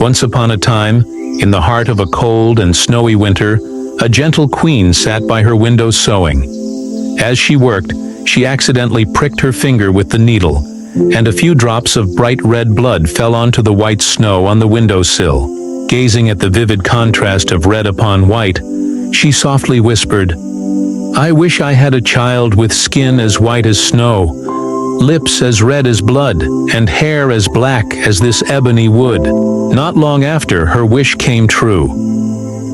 Once upon a time, in the heart of a cold and snowy winter, a gentle queen sat by her window sewing. As she worked, she accidentally pricked her finger with the needle, and a few drops of bright red blood fell onto the white snow on the windowsill. Gazing at the vivid contrast of red upon white, she softly whispered, "I wish I had a child with skin as white as snow, lips as red as blood, and hair as black as this ebony wood." Not long after, her wish came true.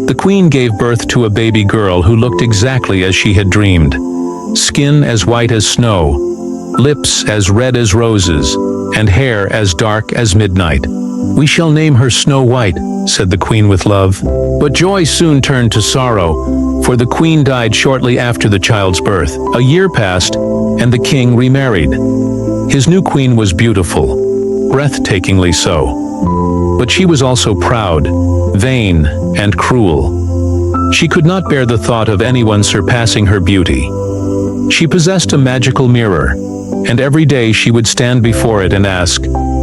The queen gave birth to a baby girl who looked exactly as she had dreamed. Skin as white as snow, lips as red as roses, and hair as dark as midnight. "We shall name her Snow White," said the queen with love. But joy soon turned to sorrow, for the queen died shortly after the child's birth. A year passed, and the king remarried. His new queen was beautiful, breathtakingly so. But she was also proud, vain, and cruel. She could not bear the thought of anyone surpassing her beauty. She possessed a magical mirror, and every day she would stand before it and ask,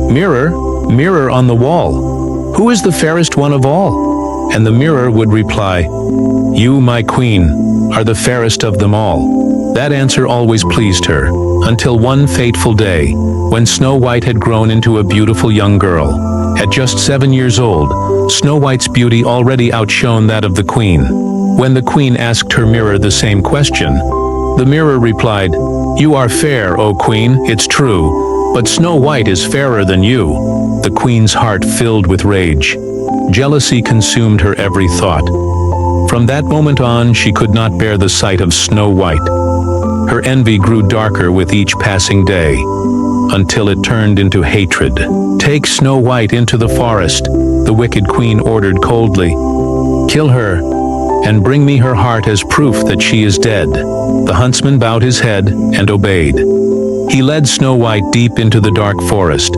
"Mirror, mirror on the wall, who is the fairest one of all?" And the mirror would reply, "You, my queen, are the fairest of them all." That answer always pleased her, until one fateful day, when Snow White had grown into a beautiful young girl. At just 7 years old, Snow White's beauty already outshone that of the queen. When the queen asked her mirror the same question, the mirror replied, "You are fair, O queen, it's true, but Snow White is fairer than you." The queen's heart filled with rage. Jealousy consumed her every thought. From that moment on, she could not bear the sight of Snow White. Her envy grew darker with each passing day, until it turned into hatred. "Take Snow White into the forest," the wicked queen ordered coldly. "Kill her, and bring me her heart as proof that she is dead." The huntsman bowed his head and obeyed. He led Snow White deep into the dark forest.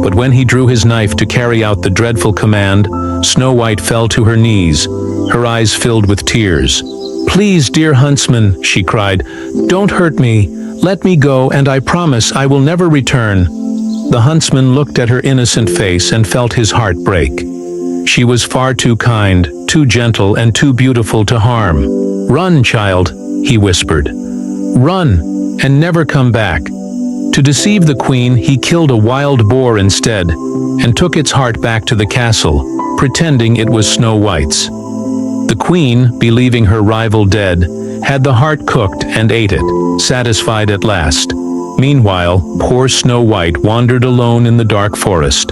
But when he drew his knife to carry out the dreadful command, Snow White fell to her knees, her eyes filled with tears. "Please, dear huntsman," she cried, "don't hurt me. Let me go, and I promise I will never return." The huntsman looked at her innocent face and felt his heart break. She was far too kind, too gentle, and too beautiful to harm. "Run, child," he whispered. "Run, and never come back." To deceive the queen, he killed a wild boar instead, and took its heart back to the castle, pretending it was Snow White's. The queen, believing her rival dead, had the heart cooked and ate it, satisfied at last. Meanwhile, poor Snow White wandered alone in the dark forest.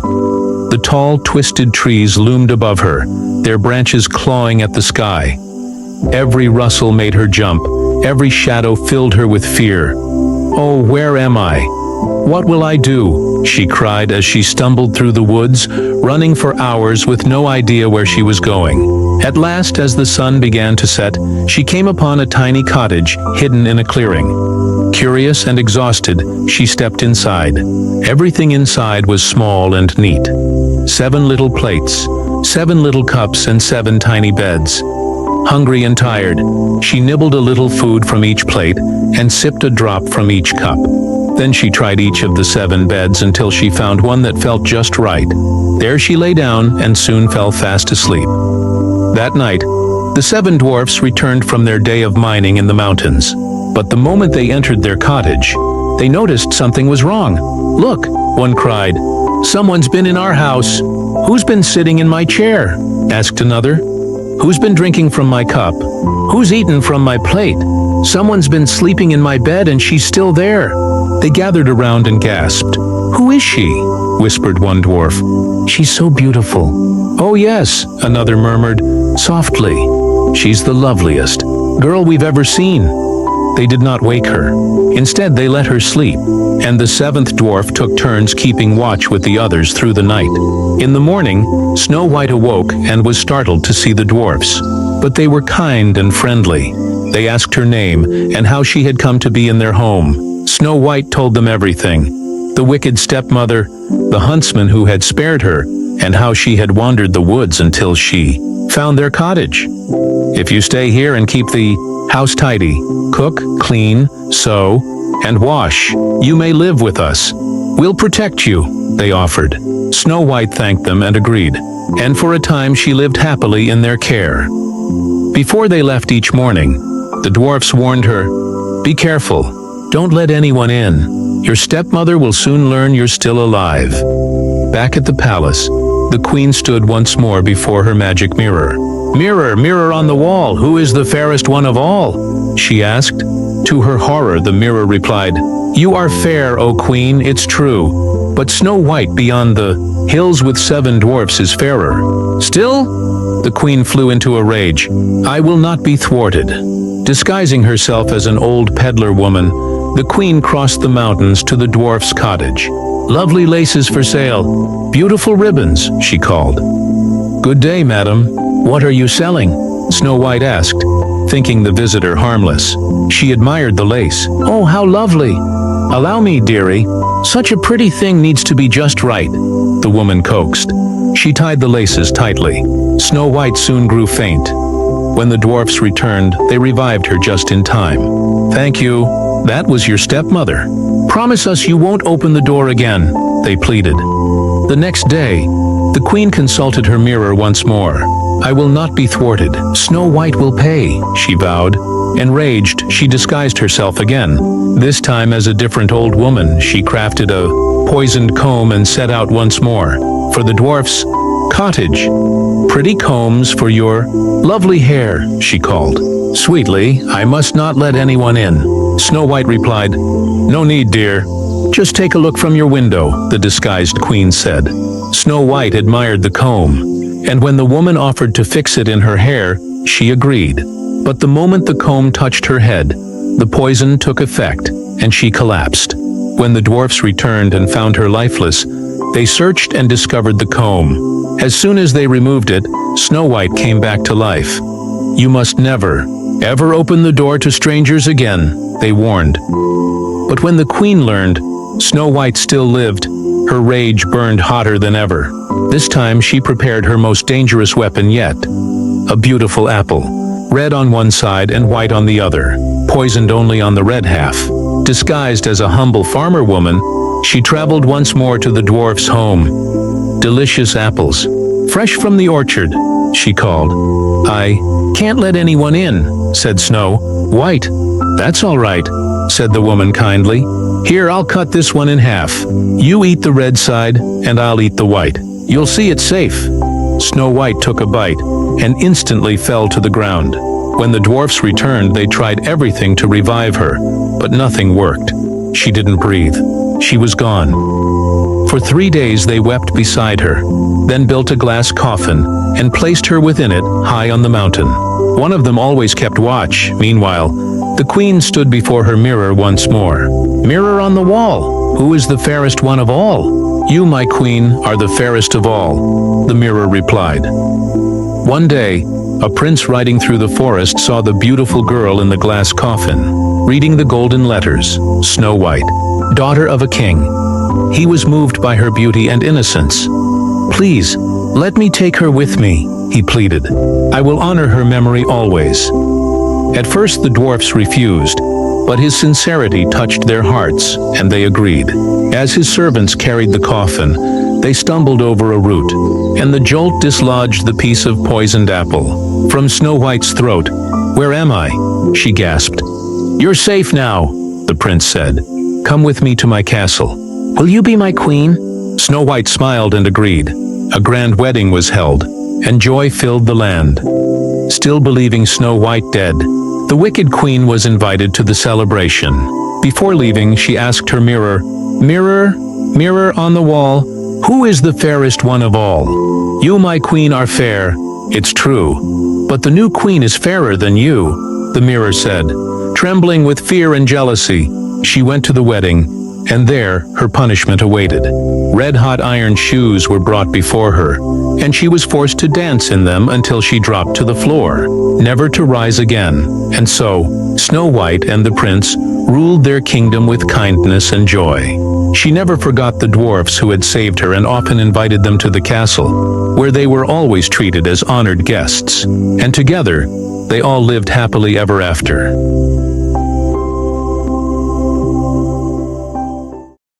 The tall, twisted trees loomed above her, their branches clawing at the sky. Every rustle made her jump, every shadow filled her with fear. "Oh, where am I? What will I do?" she cried as she stumbled through the woods, running for hours with no idea where she was going. At last, as the sun began to set, she came upon a tiny cottage hidden in a clearing. Curious and exhausted, she stepped inside. Everything inside was small and neat. 7 little plates, 7 little cups, and 7 tiny beds. Hungry and tired, she nibbled a little food from each plate and sipped a drop from each cup. Then she tried each of the 7 beds until she found one that felt just right. There she lay down and soon fell fast asleep. That night, the 7 dwarfs returned from their day of mining in the mountains. But the moment they entered their cottage, they noticed something was wrong. "Look," one cried, "someone's been in our house." "Who's been sitting in my chair?" asked another. "Who's been drinking from my cup? Who's eaten from my plate? Someone's been sleeping in my bed and she's still there." They gathered around and gasped. "Who is she?" whispered one dwarf. "She's so beautiful." "Oh yes," another murmured, softly. "She's the loveliest girl we've ever seen." They did not wake her. Instead, they let her sleep, and the 7th dwarf took turns keeping watch with the others through the night. In the morning, Snow White awoke and was startled to see the dwarfs. But they were kind and friendly. They asked her name and how she had come to be in their home. Snow White told them everything: the wicked stepmother, the huntsman who had spared her, and how she had wandered the woods until she found their cottage. "If you stay here and keep the house tidy, cook, clean, sew, and wash, you may live with us. We'll protect you," they offered. Snow White thanked them and agreed, and for a time she lived happily in their care. Before they left each morning, the dwarfs warned her, "Be careful, don't let anyone in. Your stepmother will soon learn you're still alive." Back at the palace, the queen stood once more before her magic mirror. "Mirror, mirror on the wall, who is the fairest one of all?" she asked. To her horror, the mirror replied, "You are fair, O queen, it's true, but Snow White beyond the hills with 7 dwarfs is fairer." "Still?" The queen flew into a rage. "I will not be thwarted." Disguising herself as an old peddler woman, the queen crossed the mountains to the dwarf's cottage. "Lovely laces for sale, beautiful ribbons," she called. "Good day, madam. What are you selling?" Snow White asked, thinking the visitor harmless. She admired the lace. "Oh, how lovely! Allow me, dearie. Such a pretty thing needs to be just right," the woman coaxed. She tied the laces tightly. Snow White soon grew faint. When the dwarfs returned, they revived her just in time. "Thank you. That was your stepmother. Promise us you won't open the door again," they pleaded. The next day, the queen consulted her mirror once more. "I will not be thwarted. Snow White will pay," she vowed. Enraged, she disguised herself again. This time as a different old woman, she crafted a poisoned comb and set out once more. For the dwarfs' cottage. "Pretty combs for your lovely hair," she called. Sweetly, "I must not let anyone in." Snow White replied, "No need, dear. Just take a look from your window," the disguised queen said. Snow White admired the comb, and when the woman offered to fix it in her hair, she agreed. But the moment the comb touched her head, the poison took effect, and she collapsed. When the dwarfs returned and found her lifeless, they searched and discovered the comb. As soon as they removed it, Snow White came back to life. "You must never, ever open the door to strangers again," they warned. But when the queen learned Snow White still lived, her rage burned hotter than ever. This time she prepared her most dangerous weapon yet, a beautiful apple, red on one side and white on the other, poisoned only on the red half. Disguised as a humble farmer woman, she traveled once more to the dwarf's home. "Delicious apples, fresh from the orchard," she called. "I can't let anyone in," said Snow White. "That's all right," said the woman kindly. "Here, I'll cut this one in half. You eat the red side, and I'll eat the white. You'll see it's safe." Snow White took a bite, and instantly fell to the ground. When the dwarfs returned, they tried everything to revive her, but nothing worked. She didn't breathe. She was gone. For 3 days they wept beside her, then built a glass coffin, and placed her within it, high on the mountain. One of them always kept watch. Meanwhile, the queen stood before her mirror once more. "Mirror on the wall, who is the fairest one of all?" "You, my queen, are the fairest of all," the mirror replied. One day, a prince riding through the forest saw the beautiful girl in the glass coffin, reading the golden letters, "Snow White, daughter of a king." He was moved by her beauty and innocence. "Please, let me take her with me," he pleaded. "I will honor her memory always." At first the dwarfs refused, but his sincerity touched their hearts, and they agreed. As his servants carried the coffin, they stumbled over a root, and the jolt dislodged the piece of poisoned apple from Snow White's throat. "Where am I?" she gasped. "You're safe now," the prince said. "Come with me to my castle." "Will you be my queen?" Snow White smiled and agreed. A grand wedding was held, and joy filled the land. Still believing Snow White dead, the wicked queen was invited to the celebration. Before leaving, she asked her mirror, "Mirror, mirror on the wall, who is the fairest one of all?" "You, my queen, are fair, it's true, but the new queen is fairer than you," the mirror said. Trembling with fear and jealousy, she went to the wedding, and there her punishment awaited. Red-hot iron shoes were brought before her, and she was forced to dance in them until she dropped to the floor, never to rise again. And so, Snow White and the prince ruled their kingdom with kindness and joy. She never forgot the dwarfs who had saved her and often invited them to the castle, where they were always treated as honored guests. And together, they all lived happily ever after.